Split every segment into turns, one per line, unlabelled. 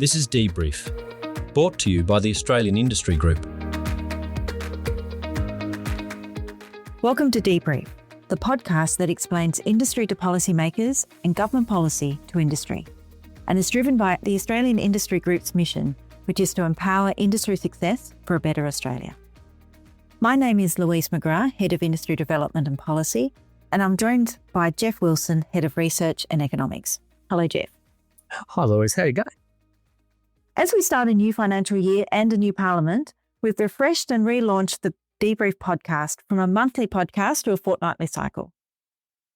This is Debrief, brought to you by the Australian Industry Group.
Welcome to Debrief, the podcast that explains industry to policymakers and government policy to industry, and is driven by the Australian Industry Group's mission, which is to empower industry success for a better Australia. My name is Louise McGrath, Head of Industry Development and Policy, and I'm joined by Jeff Wilson, Head of Research and Economics. Hello, Jeff.
Hi, Louise. How are you going?
As we start a new financial year and a new parliament, we've refreshed and relaunched the Debrief podcast from a monthly podcast to a fortnightly cycle.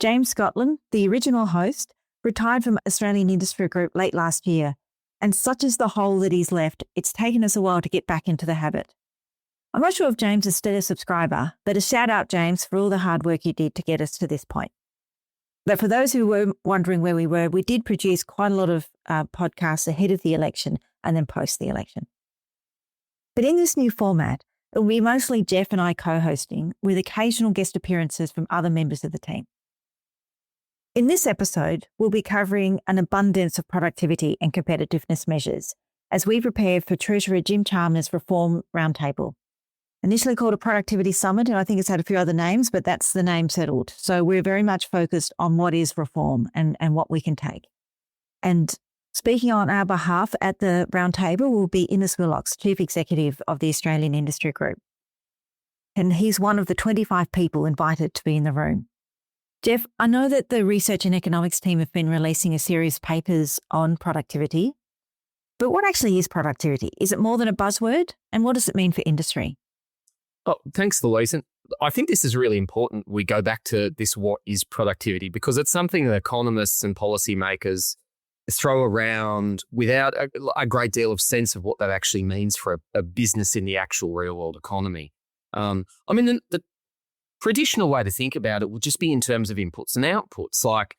James Scotland, the original host, retired from Australian Industry Group late last year, and such is the hole that he's left, it's taken us a while to get back into the habit. I'm not sure if James is still a subscriber, but a shout out, James, for all the hard work you did to get us to this point. But for those who were wondering where we were, we did produce quite a lot of podcasts ahead of the election and then post the election. But in this new format, it will be mostly Jeff and I co-hosting with occasional guest appearances from other members of the team. In this episode, we'll be covering an abundance of productivity and competitiveness measures as we prepare for Treasurer Jim Chalmers' Reform Roundtable. Initially called a Productivity Summit, and I think it's had a few other names, but that's the name settled. So we're very much focused on what is reform and what we can take. And speaking on our behalf at the roundtable will be Innes Willox, Chief Executive of the Australian Industry Group. And he's one of the 25 people invited to be in the room. Jeff, I know that the Research and Economics team have been releasing a series of papers on productivity, but what actually is productivity? Is it more than a buzzword? And what does it mean for industry?
Oh, thanks, Louise. And I think this is really important. We go back to this, what is productivity? Because it's something that economists and policymakers throw around without a great deal of sense of what that actually means for a business in the actual real world economy. The traditional way to think about it would just be in terms of inputs and outputs, like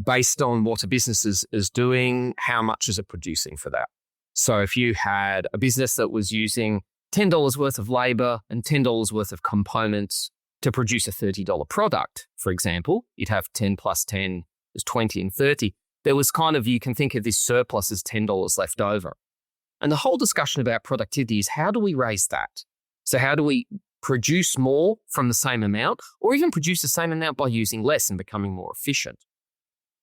based on what a business is doing, how much is it producing for that? So if you had a business that was using $10 worth of labour and $10 worth of components to produce a $30 product, for example, you'd have 10 plus 10 is 20 and 30. There was you can think of this surplus as $10 left over. And the whole discussion about productivity is how do we raise that? So how do we produce more from the same amount, or even produce the same amount by using less and becoming more efficient?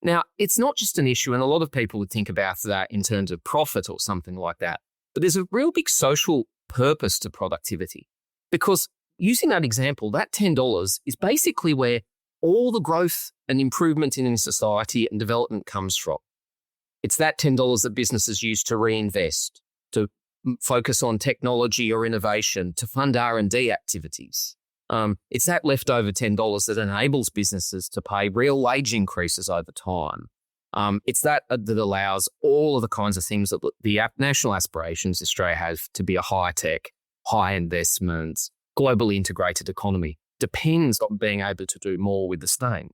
Now, it's not just an issue, and a lot of people would think about that in terms of profit or something like that, but there's a real big social purpose to productivity. Because using that example, that $10 is basically where all the growth and improvement in society and development comes from. It's that $10 that businesses use to reinvest, to focus on technology or innovation, to fund R&D activities. It's that leftover $10 that enables businesses to pay real wage increases over time. It's that allows all of the kinds of things that the national aspirations Australia has to be a high-tech, high-investment, globally integrated economy depends on being able to do more with the same.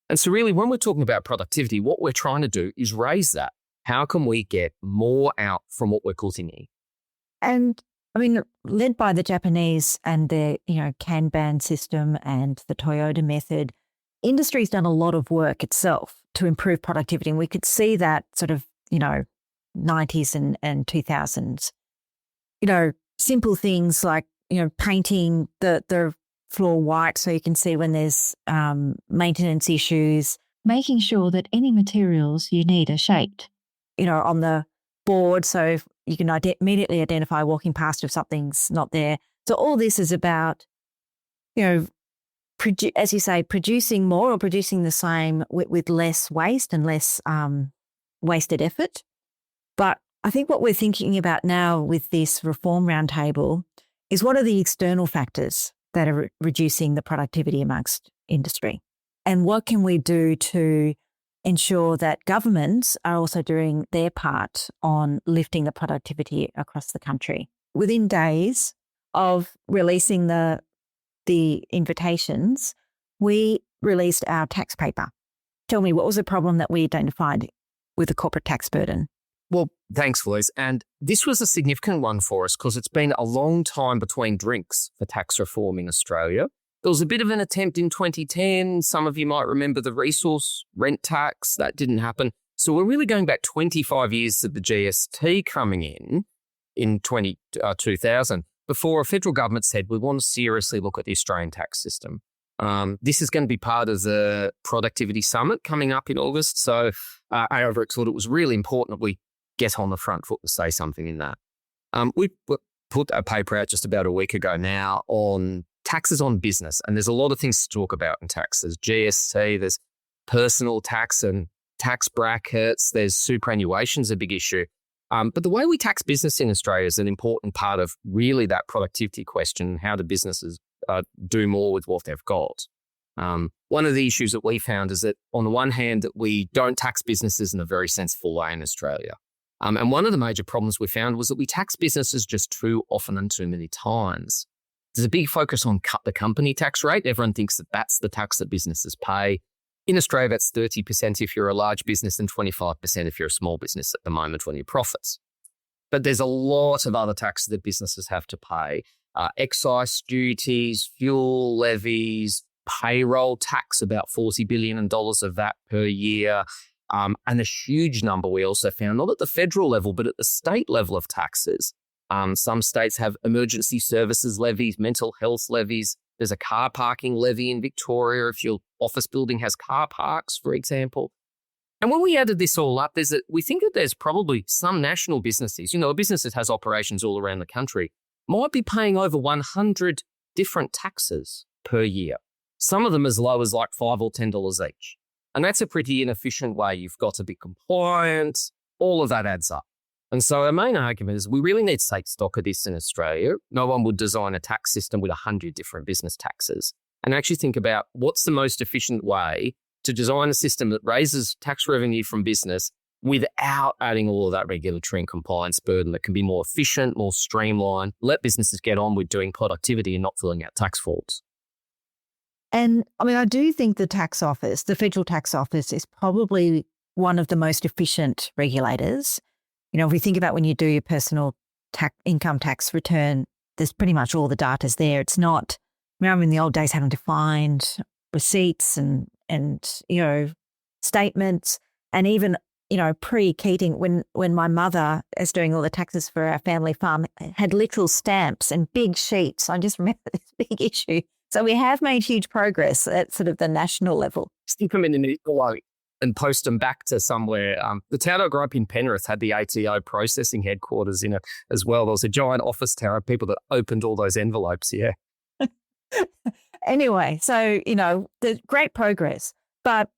And so really, when we're talking about productivity, what we're trying to do is raise that. How can we get more out from what we're putting in?
And led by the Japanese and their, Kanban system and the Toyota method, industry's done a lot of work itself to improve productivity. And we could see that sort of, 90s and 2000s. Simple things like, painting the floor white so you can see when there's maintenance issues, making sure that any materials you need are shaped, on the board so you can immediately identify walking past if something's not there. So all this is about, as you say, producing more or producing the same with less waste and less wasted effort. But I think what we're thinking about now with this reform roundtable is what are the external factors that are reducing the productivity amongst industry? And what can we do to ensure that governments are also doing their part on lifting the productivity across the country? Within days of releasing the invitations, we released our tax paper. Tell me, what was the problem that we identified with the corporate tax burden?
Well, thanks, Louise. And this was a significant one for us because it's been a long time between drinks for tax reform in Australia. There was a bit of an attempt in 2010. Some of you might remember the resource rent tax. That didn't happen. So we're really going back 25 years to the GST coming in 2000, before a federal government said, we want to seriously look at the Australian tax system. This is going to be part of the Productivity Summit coming up in August. So AOVREX thought it was really important that we get on the front foot and say something in that. We put a paper out just about a week ago now on taxes on business. And there's a lot of things to talk about in tax. There's GST, there's personal tax and tax brackets, there's superannuation's a big issue. But the way we tax business in Australia is an important part of really that productivity question, how do businesses do more with what they've got. One of the issues that we found is that on the one hand, that we don't tax businesses in a very sensible way in Australia. And one of the major problems we found was that we tax businesses just too often and too many times. There's a big focus on cut the company tax rate. Everyone thinks that that's the tax that businesses pay. In Australia, that's 30% if you're a large business and 25% if you're a small business at the moment on your profits. But there's a lot of other taxes that businesses have to pay. Excise duties, fuel levies, payroll tax, about $40 billion of that per year. And a huge number we also found, not at the federal level, but at the state level of taxes. Some states have emergency services levies, mental health levies. There's a car parking levy in Victoria if your office building has car parks, for example. And when we added this all up, we think that there's probably some national businesses, a business that has operations all around the country, might be paying over 100 different taxes per year. Some of them as low as like $5 or $10 each. And that's a pretty inefficient way. You've got to be compliant. All of that adds up. And so our main argument is we really need to take stock of this in Australia. No one would design a tax system with 100 different business taxes and actually think about what's the most efficient way to design a system that raises tax revenue from business without adding all of that regulatory and compliance burden, that can be more efficient, more streamlined, let businesses get on with doing productivity and not filling out tax forms.
And I do think the Federal Tax Office is probably one of the most efficient regulators. If we think about when you do your personal income tax return, there's pretty much all the data's there. It's not, remember in the old days having to find receipts and statements, and even, pre-Keating, when my mother is doing all the taxes for our family farm, had literal stamps and big sheets. I just remember this big issue. So we have made huge progress at sort of the national level.
Stick them in an envelope and post them back to somewhere. The town I grew up in, Penrith, had the ATO processing headquarters in it as well. There was a giant office tower of people that opened all those envelopes, yeah.
Anyway, so, the great progress. But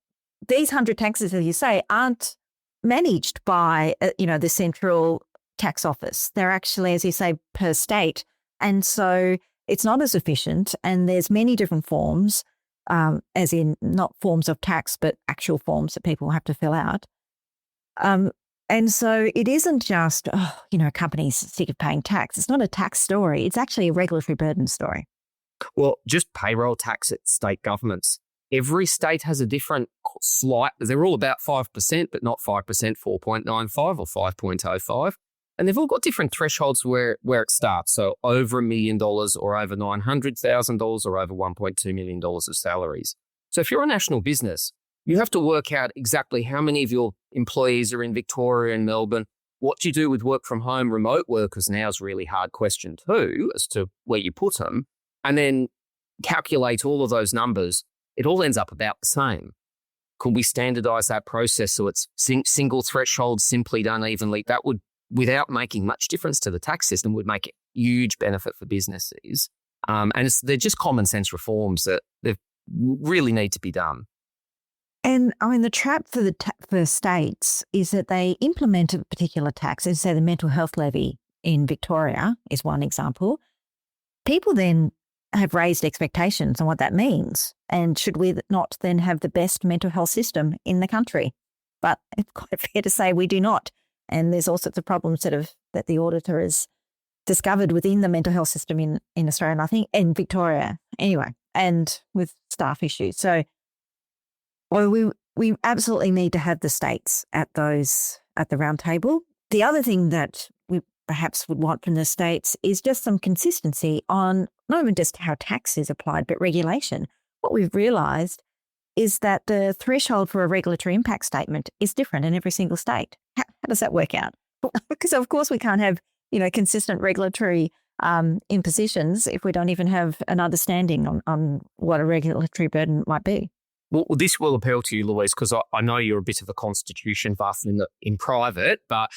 these 100 taxes, as you say, aren't managed by, the Central Tax Office. They're actually, as you say, per state. And so it's not as efficient, and there's many different forms, as in not forms of tax, but actual forms that people have to fill out. And so it isn't just, companies sick of paying tax. It's not a tax story. It's actually a regulatory burden story.
Well, just payroll tax at state governments. Every state has a different they're all about 5%, but not 5%, 4.95 or 5.05. And they've all got different thresholds where it starts. So over $1 million or over $900,000 or over $1.2 million of salaries. So if you're a national business, you have to work out exactly how many of your employees are in Victoria and Melbourne. What do you do with work from home, remote workers now is a really hard question too, as to where you put them. And then calculate all of those numbers. It all ends up about the same. Could we standardize that process so it's single thresholds simply done evenly? That would, without making much difference to the tax system, would make a huge benefit for businesses. And they're just common sense reforms that they really need to be done.
And the trap for states is that they implement a particular tax, as say the mental health levy in Victoria is one example. People then have raised expectations on what that means, and should we not then have the best mental health system in the country? But it's quite fair to say we do not. And there's all sorts of problems that the auditor has discovered within the mental health system in Australia, and I think in Victoria anyway, and with staff issues. So we absolutely need to have the states at the round table. The other thing that we perhaps would want from the states is just some consistency on not even just how tax is applied, but regulation. What we've realised is that the threshold for a regulatory impact statement is different in every single state. How does that work out? Because of course we can't have, consistent regulatory impositions if we don't even have an understanding on what a regulatory burden might be.
Well, this will appeal to you, Louise, because I know you're a bit of a constitution buff in private, but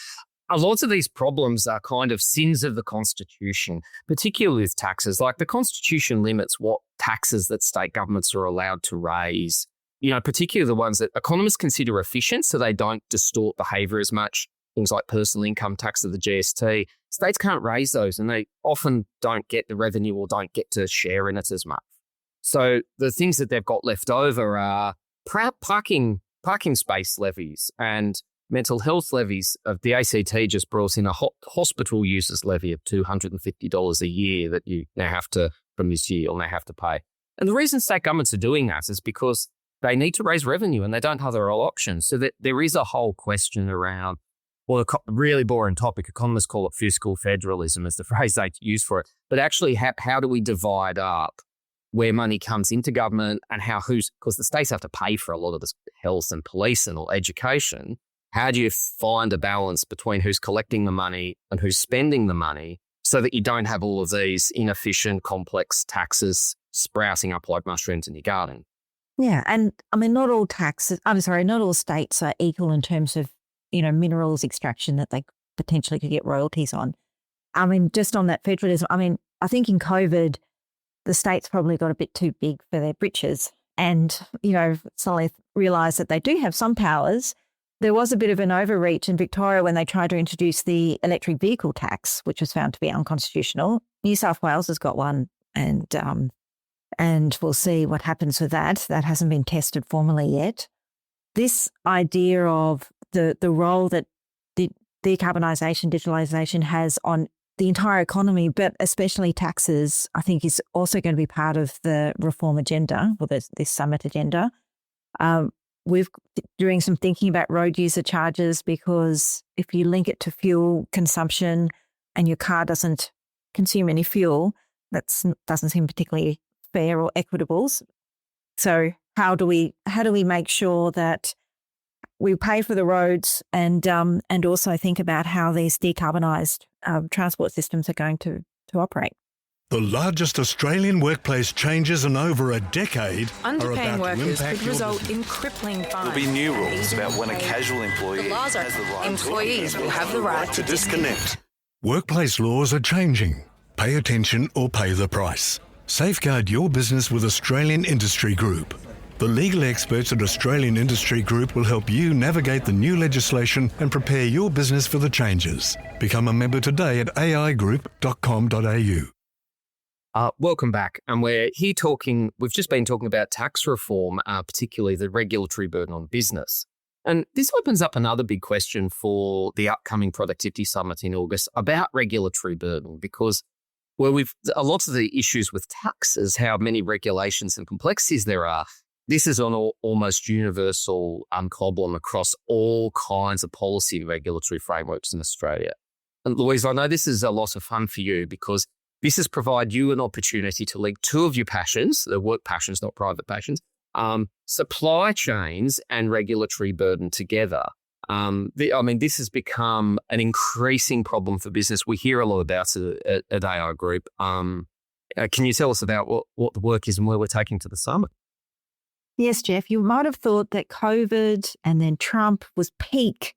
a lot of these problems are kind of sins of the Constitution, particularly with taxes. Like the Constitution limits what taxes that state governments are allowed to raise, particularly the ones that economists consider efficient so they don't distort behaviour as much. Things like personal income tax of the GST. States can't raise those and they often don't get the revenue or don't get to share in it as much. So the things that they've got left over are parking space levies and mental health levies. The ACT just brought in a hospital users levy of $250 a year that you now have to, from this year, you'll now have to pay. And the reason state governments are doing that is because they need to raise revenue and they don't have other options. So that there is a whole question around, well, a really boring topic. Economists call it fiscal federalism as the phrase they use for it. But actually, how do we divide up where money comes into government and because the states have to pay for a lot of this health and police and all education. How do you find a balance between who's collecting the money and who's spending the money so that you don't have all of these inefficient, complex taxes sprouting up like mushrooms in your garden?
Yeah. And not all states are equal in terms of minerals extraction that they potentially could get royalties on. Just on that federalism, I think in COVID, the states probably got a bit too big for their britches and, suddenly realised that they do have some powers. There was a bit of an overreach in Victoria when they tried to introduce the electric vehicle tax, which was found to be unconstitutional. New South Wales has got one and we'll see what happens with that. That hasn't been tested formally yet. This idea of the role that the decarbonisation, digitalisation has on the entire economy, but especially taxes, I think is also going to be part of the reform agenda or this summit agenda. We're doing some thinking about road user charges because if you link it to fuel consumption and your car doesn't consume any fuel, that doesn't seem particularly fair or equitable. So how do we make sure that we pay for the roads and also think about how these decarbonised transport systems are going to operate?
The largest Australian workplace changes in over a decade
Underpaying
are about
workers
to impact
could result in crippling fines.
There'll be new rules about when a casual employee
The laws are
has the right
employees will have the right to
disconnect.
Workplace laws are changing. Pay attention or pay the price. Safeguard your business with Australian Industry Group. The legal experts at Australian Industry Group will help you navigate the new legislation and prepare your business for the changes. Become a member today at aigroup.com.au.
Welcome back. And we've just been talking about tax reform, particularly the regulatory burden on business. And this opens up another big question for the upcoming Productivity Summit in August about regulatory burden, because a lot of the issues with taxes, how many regulations and complexities there are, this is an almost universal problem across all kinds of policy and regulatory frameworks in Australia. And Louise, I know this is a lot of fun for you because this has provided you an opportunity to link two of your passions, the work passions, not private passions, supply chains and regulatory burden together. This has become an increasing problem for business. We hear a lot about it at AI Group. Can you tell us about what the work is and where we're taking to the summit?
Yes, Jeff, you might have thought that COVID and then Trump was peak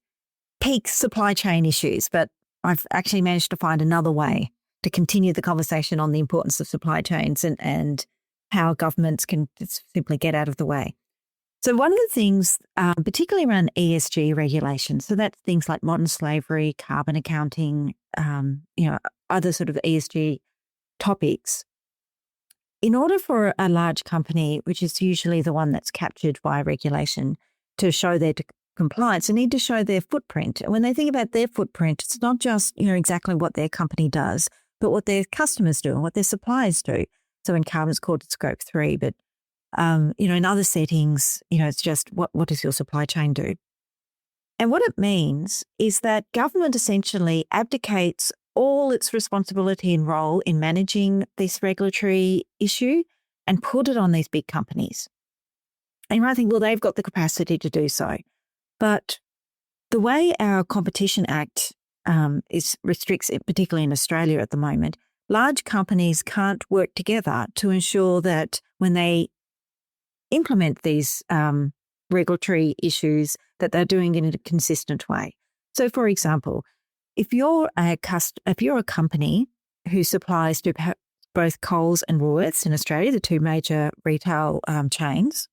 supply chain issues, but I've actually managed to find another way to continue the conversation on the importance of supply chains and how governments can just simply get out of the way. So one of the things, particularly around ESG regulations, so that's things like modern slavery, carbon accounting, other sort of ESG topics. In order for a large company, which is usually the one that's captured by regulation, to show their compliance, they need to show their footprint. And when they think about their footprint, it's not just, exactly what their company does, but what their customers do and what their suppliers do. So in carbon, it's called Scope 3, but in other settings, it's just what does your supply chain do? And what it means is that government essentially abdicates all its responsibility and role in managing this regulatory issue and put it on these big companies. And you might think, well, they've got the capacity to do so. But the way our Competition Act restricts it, particularly in Australia at the moment, large companies can't work together to ensure that when they implement these regulatory issues, that they're doing it in a consistent way. So, for example, if you're a company who supplies to both Coles and Woolworths in Australia, the two major retail chains,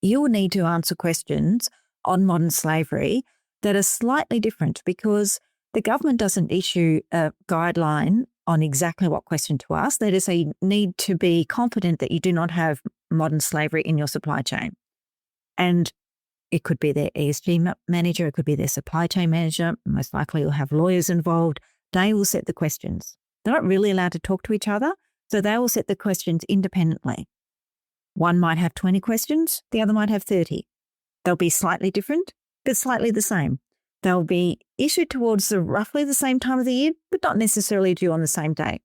you will need to answer questions on modern slavery that are slightly different because the government doesn't issue a guideline on exactly what question to ask. They just say you need to be confident that you do not have modern slavery in your supply chain. And it could be their ESG manager, it could be their supply chain manager, most likely you'll have lawyers involved. They will set the questions. They're not really allowed to talk to each other, so they will set the questions independently. One might have 20 questions, the other might have 30. They'll be slightly different, but slightly the same. They'll be issued towards roughly the same time of the year, but not necessarily due on the same day.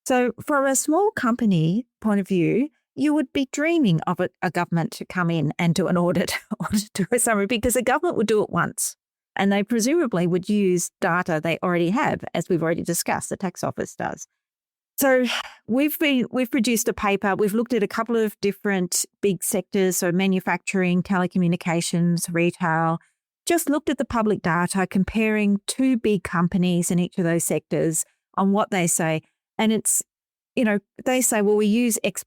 So from a small company point of view, you would be dreaming of a government to come in and do an audit or to do a summary because the government would do it once. And they presumably would use data they already have, as we've already discussed, the tax office does. So we've produced a paper. We've looked at a couple of different big sectors, so manufacturing, telecommunications, retail, just looked at the public data, comparing two big companies in each of those sectors on what they say. And it's, they say, well, we use X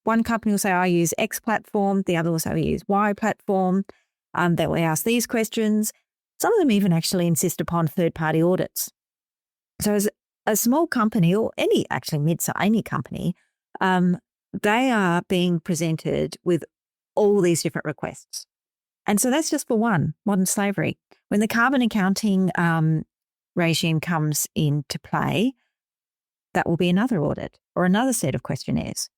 one company will say, I use X platform. The other will say, we use Y platform. That we ask these questions. Some of them even actually insist upon third-party audits. So as a small company, or any company, they are being presented with all these different requests. And so that's just for one, modern slavery. When the carbon accounting regime comes into play, that will be another audit or another set of questionnaires.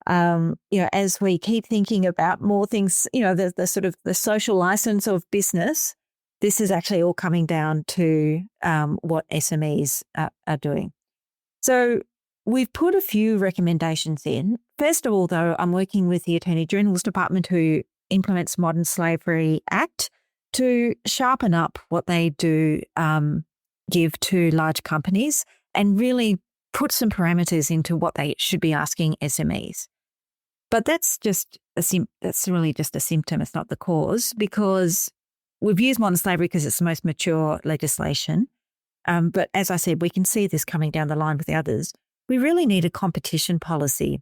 As we keep thinking about more things, the sort of the social license of business, this is actually all coming down to what SMEs are doing. So we've put a few recommendations in. First of all, though, I'm working with the Attorney General's Department who implements Modern Slavery Act to sharpen up what they do give to large companies and really put some parameters into what they should be asking SMEs. But that's really just a symptom. It's not the cause, because we've used modern slavery because it's the most mature legislation. But as I said, we can see this coming down the line with the others. We really need a competition policy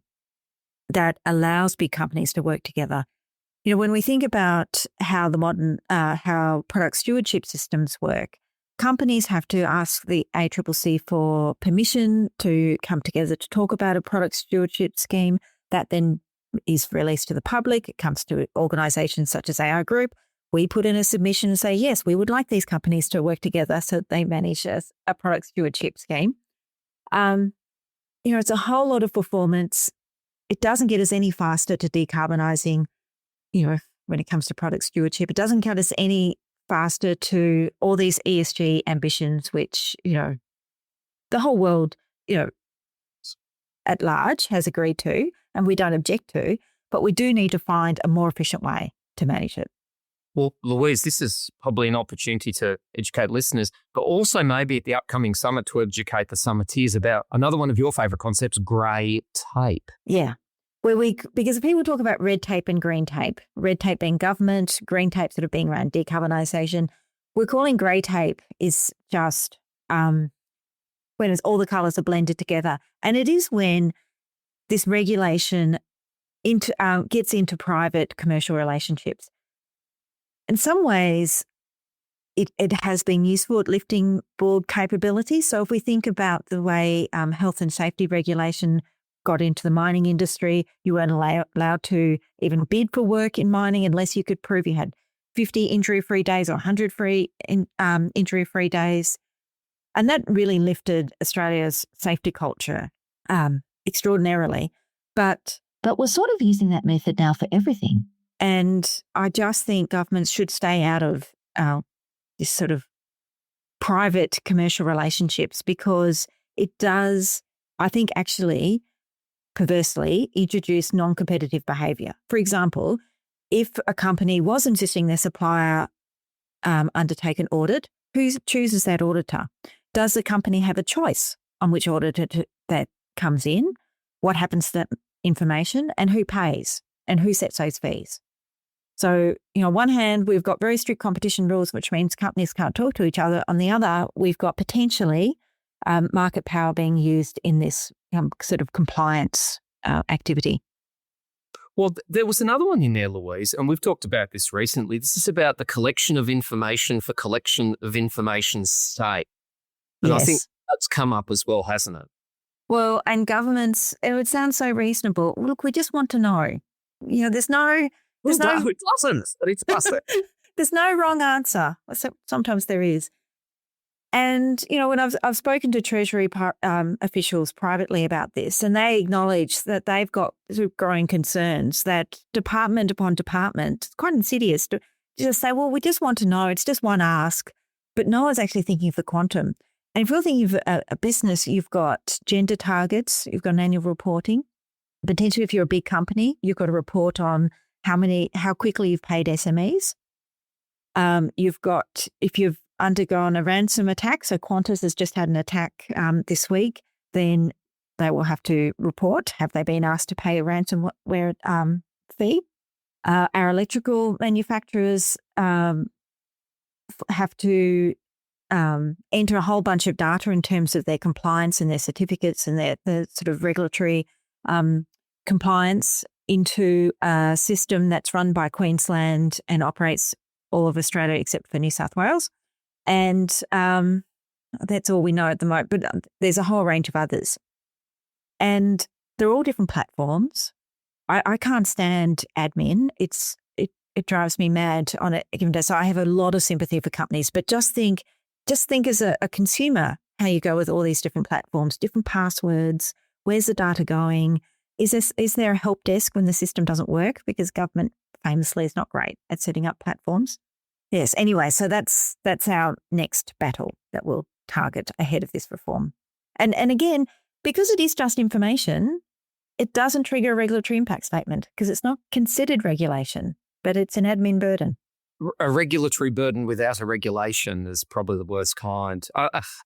that allows big companies to work together. When we think about how how product stewardship systems work, companies have to ask the ACCC for permission to come together to talk about a product stewardship scheme that then is released to the public. It comes to organisations such as our group. We put in a submission and say, yes, we would like these companies to work together so that they manage a product stewardship scheme. It's a whole lot of performance. It doesn't get us any faster to decarbonising, when it comes to product stewardship. It doesn't get us any faster to all these ESG ambitions, which, the whole world, at large has agreed to, and we don't object to, but we do need to find a more efficient way to manage it.
Well, Louise, this is probably an opportunity to educate listeners, but also maybe at the upcoming summit to educate the summiters about another one of your favourite concepts, grey tape.
Yeah. Because people talk about red tape and green tape, red tape being government, green tape sort of being around decarbonisation. We're calling grey tape is just when all the colours are blended together. And it is when this regulation gets into private commercial relationships. In some ways, it has been useful at lifting board capability. So if we think about the way health and safety regulation got into the mining industry, you weren't allowed to even bid for work in mining unless you could prove you had 50 injury-free days or 100 injury-free days. And that really lifted Australia's safety culture extraordinarily. But we're sort of using that method now for everything. And I just think governments should stay out of this sort of private commercial relationships, because it does, I think, actually perversely introduce non-competitive behaviour. For example, if a company was insisting their supplier undertake an audit, who chooses that auditor? Does the company have a choice on which auditor that comes in? What happens to that information, and who pays, and who sets those fees? So, on one hand, we've got very strict competition rules, which means companies can't talk to each other. On the other, we've got potentially market power being used in this sort of compliance activity.
Well, there was another one in there, Louise, and we've talked about this recently. This is about the collection of information for collection of information's sake. And
Yes.
I think that's come up as well, hasn't it?
Well, and governments, it would sound so reasonable. Look, we just want to know. There's no
It doesn't, but it's busted.
there's no wrong answer. Sometimes there is. And, when I've spoken to Treasury officials privately about this, and they acknowledge that they've got sort of growing concerns that department upon department, it's quite insidious to just say, well, we just want to know. It's just one ask, but no one's actually thinking of the quantum. And if you're thinking of a business, you've got gender targets, you've got an annual reporting. Potentially, if you're a big company, you've got to report on how quickly you've paid SMEs. If you've undergone a ransom attack, so Qantas has just had an attack this week, then they will have to report, have they been asked to pay a ransomware fee? Our electrical manufacturers have to enter a whole bunch of data in terms of their compliance and their certificates and their sort of regulatory compliance into a system that's run by Queensland and operates all of Australia except for New South Wales. And that's all we know at the moment, but there's a whole range of others. And they're all different platforms. I can't stand admin. It drives me mad on a given day. So I have a lot of sympathy for companies, but just think as a consumer, how you go with all these different platforms, different passwords, where's the data going? Is there a help desk when the system doesn't work? Because government famously is not great at setting up platforms. Yes. Anyway, so that's our next battle that we'll target ahead of this reform. And again, because it is just information, it doesn't trigger a regulatory impact statement because it's not considered regulation, but it's an admin burden.
A regulatory burden without a regulation is probably the worst kind.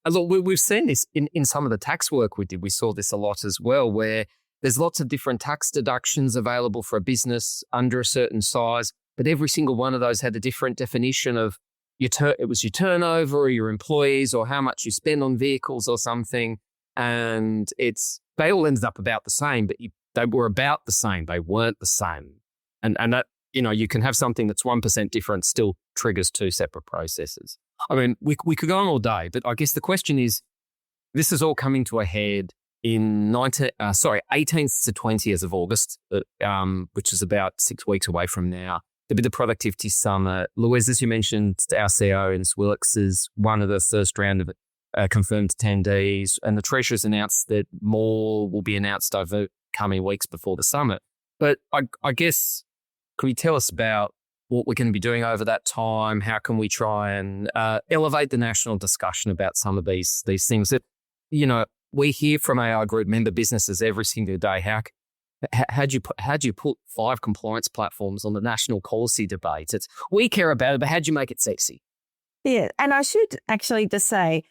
Look, we've seen this in some of the tax work we did. We saw this a lot as well, where there's lots of different tax deductions available for a business under a certain size, but every single one of those had a different definition of it was your turnover or your employees or how much you spend on vehicles or something. And they all ended up about the same, but they were about the same. They weren't the same. And that, you can have something that's 1% different still triggers two separate processes. I mean, we could go on all day, but I guess the question is, this is all coming to a head in 18th to 20th of August, which is about 6 weeks away from now. There'll be the Productivity Summit. Louise, as you mentioned, our CEO, Ines Wilkes, is one of the first round of confirmed attendees, and the Treasurer's announced that more will be announced over coming weeks before the summit. But I guess, can you tell us about what we're going to be doing over that time? How can we try and elevate the national discussion about some of these things that, we hear from AI Group member businesses every single day. How'd you put 5 compliance platforms on the national policy debate? We care about it, but how'd you make it sexy?
Yeah, and I should actually just say,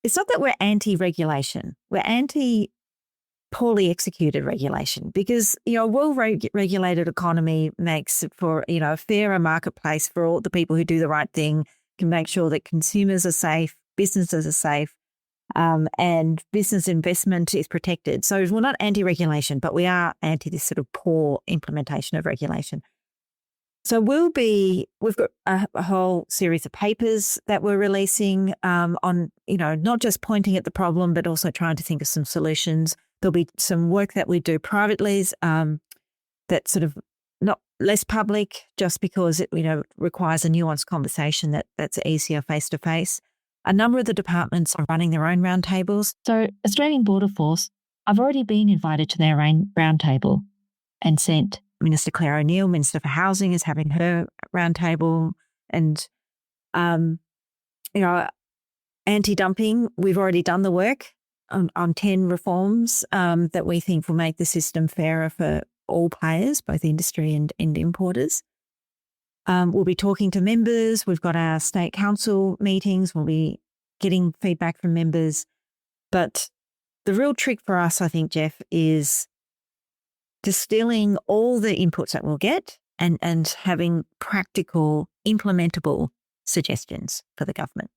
it's not that we're anti-regulation. We're anti-poorly executed regulation because, a well-regulated economy makes for, a fairer marketplace for all the people who do the right thing, can make sure that consumers are safe, businesses are safe, and business investment is protected. So we're not anti-regulation, but we are anti this sort of poor implementation of regulation. So we've got a whole series of papers that we're releasing on, not just pointing at the problem, but also trying to think of some solutions. There'll be some work that we do privately that's sort of not less public just because it, requires a nuanced conversation that's easier face-to-face. A number of the departments are running their own roundtables. So Australian Border Force, I've already been invited to their own roundtable and sent Minister Claire O'Neil, Minister for Housing, is having her roundtable. And, anti-dumping, we've already done the work. on 10 reforms that we think will make the system fairer for all players, both industry and importers. We'll be talking to members. We've got our state council meetings. We'll be getting feedback from members. But the real trick for us, I think, Jeff, is distilling all the inputs that we'll get and having practical, implementable suggestions for the government.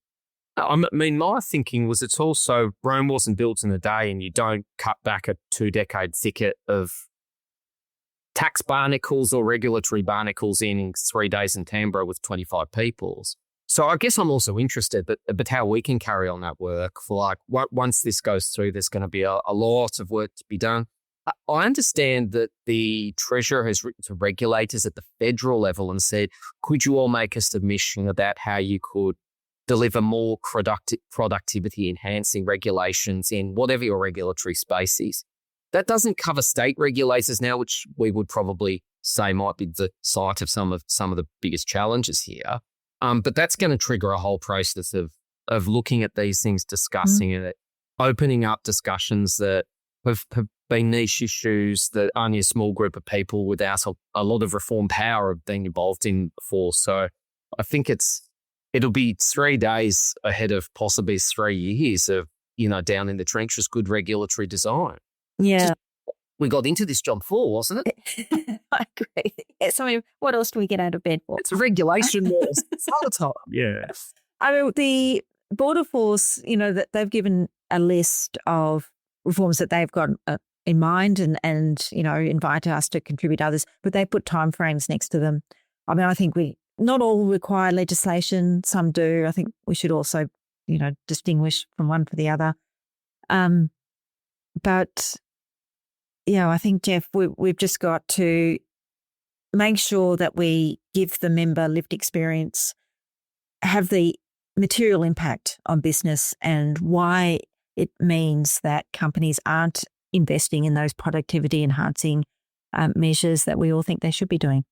I mean, my thinking was it's also Rome wasn't built in a day, and you don't cut back a 2-decade thicket of tax barnacles or regulatory barnacles in 3 days in Canberra with 25 peoples. So I guess I'm also interested, but how we can carry on that work for once this goes through, there's going to be a lot of work to be done. I understand that the Treasurer has written to regulators at the federal level and said, could you all make a submission about how you could deliver more productivity enhancing regulations in whatever your regulatory space is. That doesn't cover state regulators now, which we would probably say might be the site of some of the biggest challenges here. But that's going to trigger a whole process of looking at these things, discussing it, opening up discussions that have been niche issues that only a small group of people without a lot of reform power have been involved in before. So I think it'll be 3 days ahead of possibly 3 years of, down in the trenches, good regulatory design.
Yeah.
We got into this job for, wasn't it?
I agree. Yes, I mean, what else do we get out of bed for?
It's a regulation. It's all the time. Yeah.
I mean, the Border Force, that they've given a list of reforms that they've got in mind and invite us to contribute others, but they put timeframes next to them. I mean, I think not all require legislation. Some do. I think we should also, distinguish from one for the other. But I think, Jeff, we've just got to make sure that we give the member lived experience, have the material impact on business and why it means that companies aren't investing in those productivity enhancing measures that we all think they should be doing.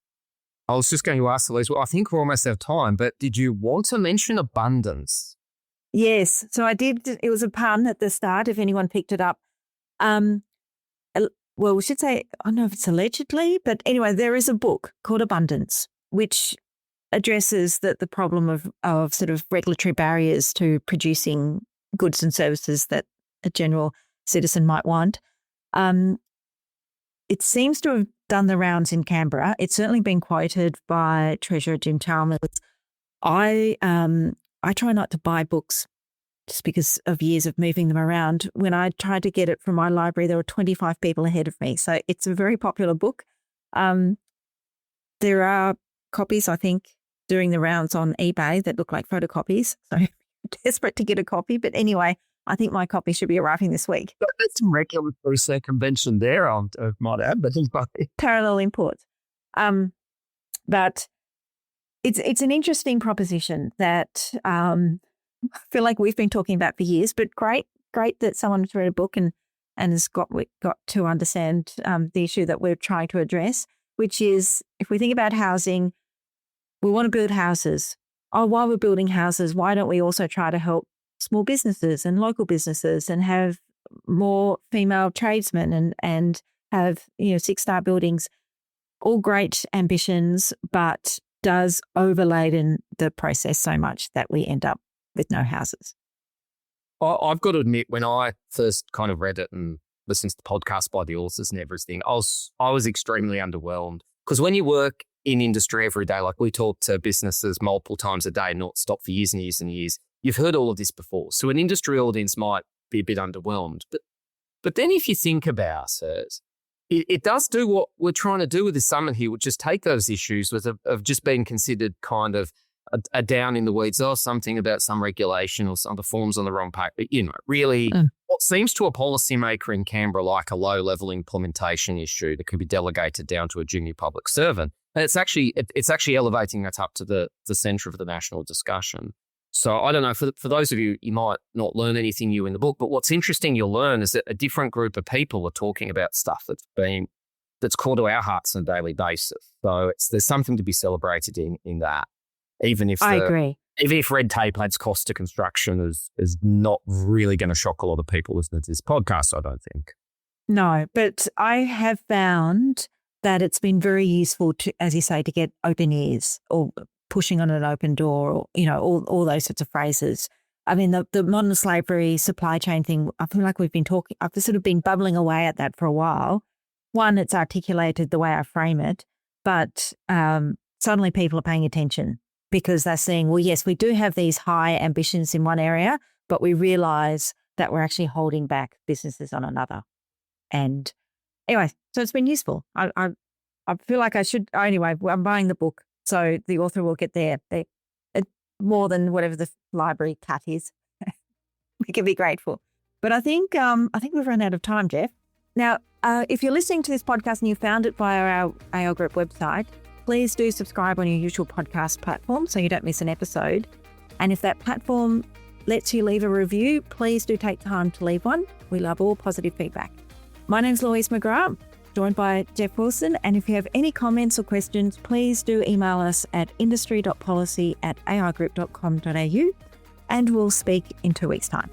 I was just going to ask Elise, I think we're almost out of time, but did you want to mention abundance?
Yes. So I did. It was a pun at the start, if anyone picked it up. Well, we should say, I don't know if it's allegedly, but anyway, there is a book called Abundance, which addresses the problem of sort of regulatory barriers to producing goods and services that a general citizen might want. It seems to have done the rounds in Canberra. It's certainly been quoted by Treasurer Jim Chalmers. I try not to buy books just because of years of moving them around. When I tried to get it from my library, there were 25 people ahead of me. So it's a very popular book. There are copies, I think, doing the rounds on eBay that look like photocopies. So I'm desperate to get a copy. But anyway, I think my copy should be arriving this week.
There's some regulatory circumvention there, I might add. But
parallel imports. But it's an interesting proposition that I feel like we've been talking about for years, but great that someone's read a book and has got to understand the issue that we're trying to address, which is if we think about housing, we want to build houses. While we're building houses, why don't we also try to help small businesses and local businesses and have more female tradesmen and have 6-star buildings? All great ambitions, but does overladen the process so much that we end up with no houses.
I've got to admit, when I first kind of read it and listened to the podcast by the authors and everything, I was extremely underwhelmed. Because when you work in industry every day, like we talk to businesses multiple times a day, not stop for years and years and years, you've heard all of this before. So an industry audience might be a bit underwhelmed. But then if you think about it, it does do what we're trying to do with this summit here, which is take those issues of just being considered kind of a down in the weeds or something about some regulation or some reforms on the wrong page. Really what seems to a policymaker in Canberra like a low-level implementation issue that could be delegated down to a junior public servant. And it's actually elevating that up to the centre of the national discussion. So I don't know, for those of you, you might not learn anything new in the book, but what's interesting you'll learn is that a different group of people are talking about stuff that's core to our hearts on a daily basis. So there's something to be celebrated in that. even if
I agree.
Even if red tape adds cost to construction is not really going to shock a lot of people listening to this podcast, I don't think.
No, but I have found that it's been very useful to, as you say, to get open ears or pushing on an open door or, all those sorts of phrases. I mean, the modern slavery supply chain thing, I feel like I've sort of been bubbling away at that for a while. One, it's articulated the way I frame it, but suddenly people are paying attention because they're seeing, well, yes, we do have these high ambitions in one area, but we realise that we're actually holding back businesses on another. And anyway, so it's been useful. I feel like I should, anyway, I'm buying the book, so the author will get there. More than whatever the library cut is. We can be grateful. But I think we've run out of time, Jeff. Now, if you're listening to this podcast and you found it via our AR Group website, please do subscribe on your usual podcast platform so you don't miss an episode. And if that platform lets you leave a review, please do take time to leave one. We love all positive feedback. My name's Louise McGrath, joined by Jeff Wilson. And if you have any comments or questions, please do email us at industry.policy@argroup.com.au, and we'll speak in 2 weeks' time.